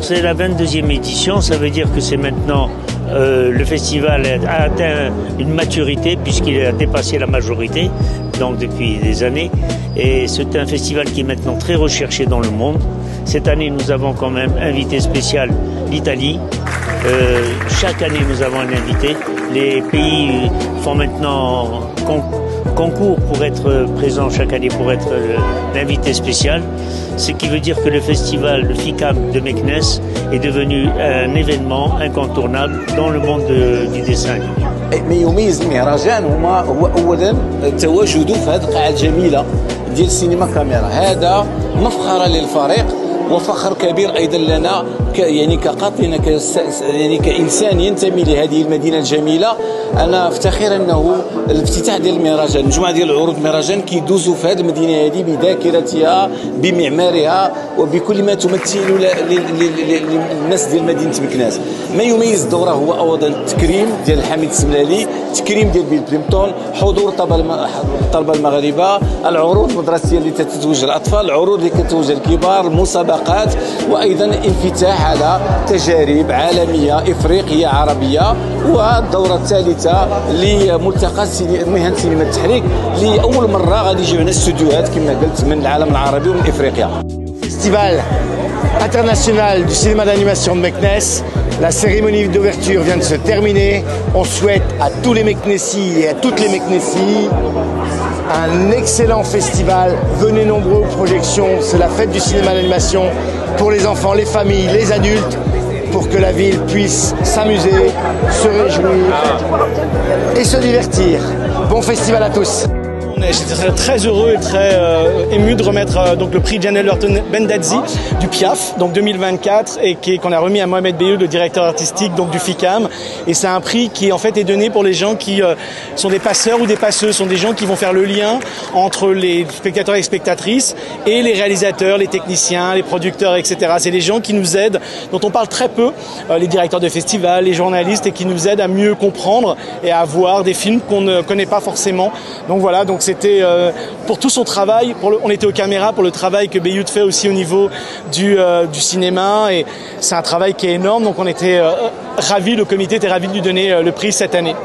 Alors c'est la 22e édition, ça veut dire que c'est maintenant le festival a atteint une maturité puisqu'il a dépassé la majorité, donc depuis des années. Et c'est un festival qui est maintenant très recherché dans le monde. Cette année, nous avons quand même invité spécial l'Italie. Chaque année, nous avons un invité. Les pays font maintenant concours pour être présents chaque année, pour être l'invité spécial. Ce qui veut dire que le festival, le FICAM de Meknès, est devenu un événement incontournable dans le monde du dessin animé. ما يميز المهرجان هو اولا تواجده في هذه القاعه الجميله ديال السينما كاميرا. هذا مفخره للفريق وفخر كبير ايضا لنا يعني كقاطنه يعني كانسان ينتمي لهذه المدينه الجميله. انا افتخر انه الافتتاح ديال المهرجان، مجموعه ديال العروض المهرجان كيدوزوا في هذه المدينه هذه بذاكرتها بمعمارها وبكل ما تمثل للناس ديال مدينه مكناس. ما يميز الدوره هو اولا التكريم ديال حميد السملالي، التكريم ديال بيل بريمتون، حضور الطلبه المغاربه، العروض المدرسيه اللي تتوجه للاطفال، العروض اللي كتوجه للكبار، المسابقات، وايضا انفتاح على تجارب عالميه افريقيه عربيه. والدوره الثالثه لملتقى مهن سينما التحريك اللي اول مره غادي يجيو هنا استوديوهات كما قلت من العالم العربي ومن افريقيا. Festival international du cinéma d'animation de Meknès. La cérémonie d'ouverture vient de se terminer. On souhaite à tous les Meknessis et à toutes les Meknessis un excellent festival. Venez nombreux aux projections. C'est la fête du cinéma d'animation pour les enfants, les familles, les adultes, pour que la ville puisse s'amuser, se réjouir et se divertir. Bon festival à tous. J'étais très heureux et très ému de remettre donc le prix Janelle Bendadzi du PIAF, donc 2024, et qu'on a remis à Mohamed Beyoud, le directeur artistique donc du FICAM. Et c'est un prix qui en fait est donné pour les gens qui sont des passeurs ou des passeuses, sont des gens qui vont faire le lien entre les spectateurs et spectatrices et les réalisateurs, les techniciens, les producteurs, etc. C'est des gens qui nous aident, dont on parle très peu, les directeurs de festivals, les journalistes, et qui nous aident à mieux comprendre et à voir des films qu'on ne connaît pas forcément. Donc voilà, donc c'était pour tout son travail, on était aux caméras pour le travail que Beyoud fait aussi au niveau du cinéma, et c'est un travail qui est énorme, donc on était ravis, le comité était ravi de lui donner le prix cette année.